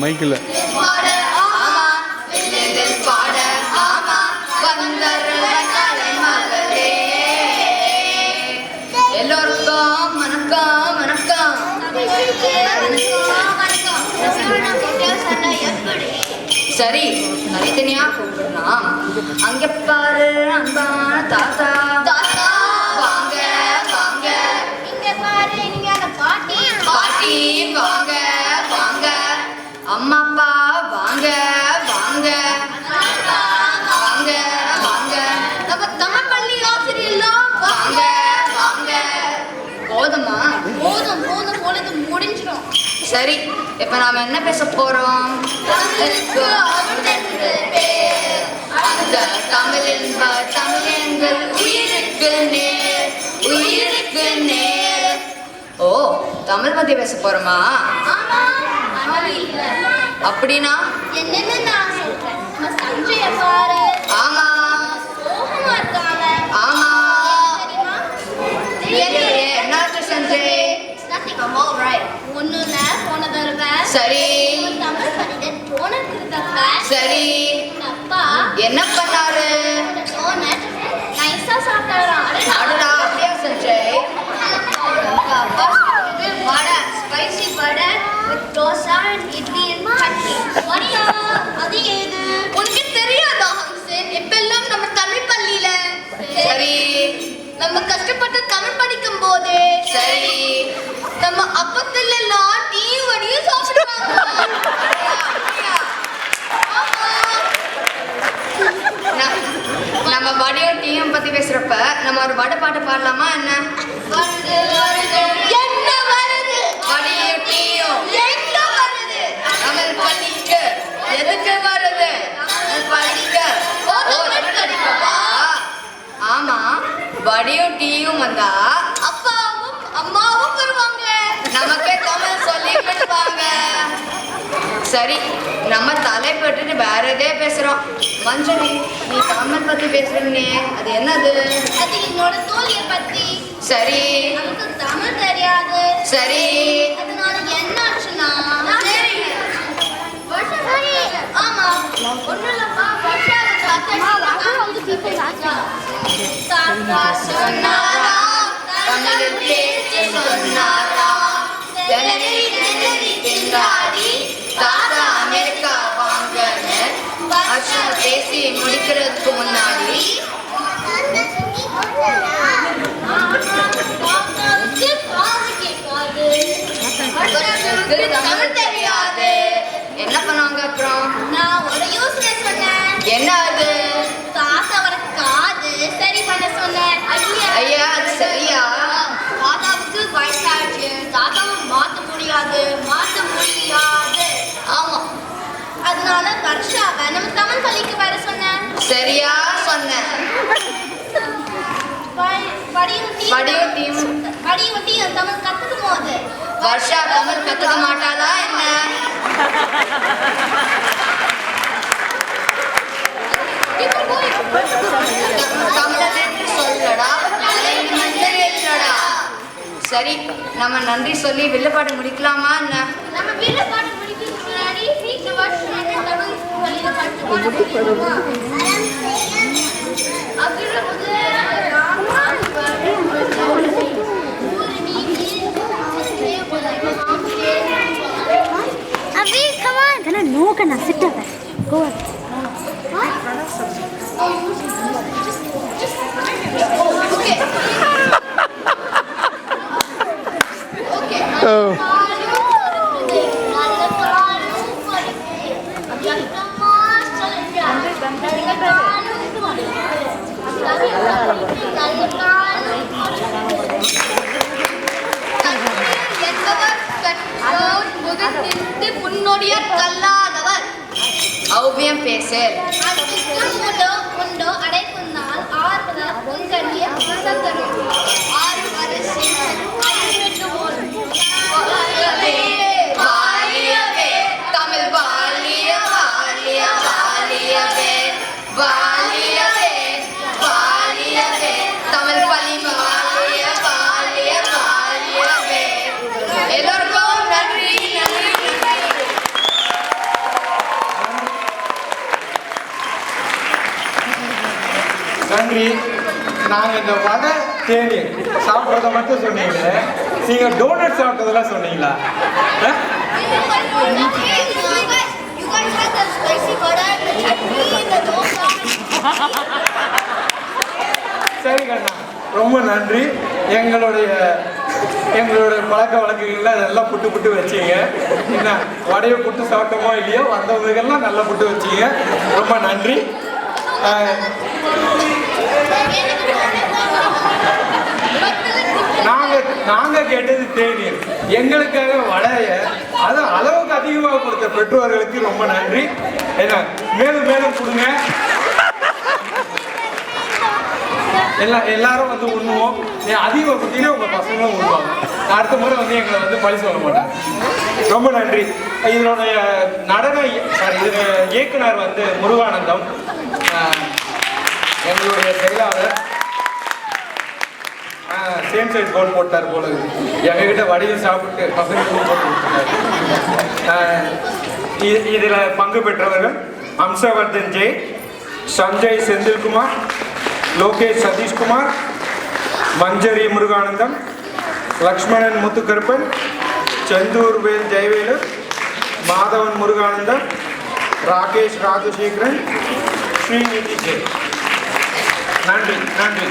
மைக்கில் எல்லோருக்கும் வணக்கம் வணக்கம். சரி, தனித்தனியா கூப்பிடலாம். அங்க பாரு அன்பான தாத்தா, வாங்க வாங்க. இங்க பாரு நீங்க பாட்டி, பாட்டி வாங்க வாங்க. அம்மா அப்பா வாங்க வாங்க வாங்க வாங்க. நம்ம தமிழ் பள்ளி ஆசிரியர்லாம் வாங்க வாங்க. போதுமா? போதும் போதும், பொழுது முடிஞ்சிடும். சரி, இப்ப நாம என்ன பேச போறோம்? அந்த தமிழின் தமிழங்கள் உயிருக்கு நேர், உயிருக்கு நேர். ஓ, தமிழ் பத்தி பேச போறோமா? அப்படின்னா என்னன்னு நான் சொல்றேன். சஞ்சய பாரு. ஆமா. சோகமா இருக்காங்க. ஆமா. என்னாச்சு சஞ்சய்? ஒண்ணுல போன தடவை சரி தமிழ் பண்டிதன் டோனட் கொடுத்தாங்க. சரி, அப்பா என்ன பண்ணாரு? டோனட் நைஸா சாப்பிட்டாராம். அடடா, அப்படியா சஞ்சய்? அப்பா vada, spicy vada with dosa and idli and chutney. வடையா? அது ஏது உனக்கு தெரியாதா ஹம்சன்? இப்பெல்லாம் நம்ம தமிழ் பள்ளியில சரி நம்ம கஷ்டப்பட்டு தமிழ் படிக்கும் போது சரி நம்ம அப்பத்துல எல்லாம் டீ வடையும் சாப்பிடுவாங்க. நம்ம வடையும் டீயும் பத்தி பேசுறப்ப நம்ம ஒரு வடை பாட்டு பாடலாமா? என்ன வருது வருது என்ன வருது? வடையும் டீயும் எங்க வருது? தமிழ் பள்ளிக்கு. எதுக்கு வருது? படிக்க. ஆமா, வடையும் டீயும் வந்தா அப்பாவும் அம்மாவும் வருவாங்க. நமக்கே தமிழ் சொல்லி கொடுப்பாங்க. சரி, நம்ம தலைப்பட்டு வேற எதே பேசுறோம். மஞ்சளி, நீ தமிழ் பத்தி பேசுறீங்க, அது என்னது? அது என்னோட தோழியை பத்தி. சரி, நமக்கு தமிழ் தெரியாது. சரி, அதனால என்னாச்சுன்னா ஆமா ஒண்ணுலப்பா தாத்தா சொன்னாரா தமிழில் பேச்சு சொன்னாரா திண்டாடி தாத்தா அமெரிக்கா வாங்கன்னு வருஷம் பேசி முடிக்கிறதுக்கு முன்னாடி தமிழ் தெரியாது. என்ன பண்ணாங்க அப்புறம்? நான் ஒரு யோசனை சொன்னேன். என்ன அது? தாத்தாவோட காது சரி பண்ண சொன்னேன். ஐயா, அது சரியா? தாத்தாவுக்கு வயசாச்சு. தாத்தாவை மாத்த முடியாது. ஆமா, அதனால வர்ஷாவை நம்ம தமிழ் பள்ளிக்கு வர சொன்னேன். சரியா சொன்னேன். படியும் தமிழ் கத்துக்கும் போது வர்ஷா தமிழ் கத்துக்க மாட்டாளா என்ன? சொல்லடா, சரி, நம்ம நன்றி சொல்லி வில்லுப்பாட்டு முடிக்கலாமா என்ன? நம்ம வில்லுப்பாட்டு முடிக்கிறதுக்கு முன்னாடி இந்த வருஷம் தமிழ் பள்ளியில come on. No, Kana, sit down. Go on. Okay. Okay. Oh. முகத்திட்டு புன்னொடியர் கல்லாதவர் ஔவியம் பேசு உண்டோ அடைக்கும் நாள் ஆறுதல் உங்கரிய புசந்தரும் 6 வருஷம் வாலியவே தமிழ் வாலிய வாலிய வாலியவே வாலியவே வாலியவே தமிழ் பள்ளி வாலிய வாலிய வாலியவே எல்லோருக்கும் நன்றி நன்றி நன்றி. நாங்கள் இந்த வடை தேனி சாப்பிட்றத மட்டும் சொன்னீங்களே, நீங்கள் டோனட் சாப்பிட்டதெல்லாம் சொன்னீங்களா? You guys had the spicy butter, the chutney, the dosa. சரி கண்ணா, ரொம்ப நன்றி. எங்களுடைய பழக்க வழக்கங்கள்ல அதெல்லாம் புட்டு புட்டு வச்சீங்க. என்ன வடையை புட்டு சாப்பிட்டோமோ இல்லையோ வந்தவங்களுக்கெல்லாம் நல்லா புட்டு வச்சீங்க. ரொம்ப நன்றி. நாங்க கேட்டது தேநீர், எங்களுக்காக வடைய அது அளவுக்கு அதிகமாக கொடுத்த பெற்றோர்களுக்கு ரொம்ப நன்றி. என்ன மேலும் மேலும் கொடுங்க. எல்லாரும் வந்து உண்ணுவோம். அதிகமாக கொடுத்தீங்கன்னா உங்க பசங்களும் உண்ணுவாங்க. அடுத்த முறை வந்து எங்களை வந்து பழி சொல்ல மாட்டாங்க. ரொம்ப நன்றி. இதனுடைய இது இயக்குனர் வந்து முருகானந்தம், எங்களுடைய செயலாளர் சேம் சைட் கோல் போட்டார் போல எங்ககிட்ட வடையும் சாப்பிட்டு பசங்களுக்கு போட்டு கொடுத்துருக்காரு. இதில் பங்கு பெற்றவர்கள் அம்சவர்தன் ஜெய், சஞ்சய் செந்தில்குமார், லோகேஷ் சதீஷ்குமார், மஞ்சரி முருகானந்தம், லக்ஷ்மணன் முத்துக்கருப்பன், செந்தூர் வேல் ஜெயவேலு, மாதவன் முருகானந்தம், ராகேஷ் ராஜசேகரன், ஸ்ரீநிதி ஜெய். நன்றி நன்றி.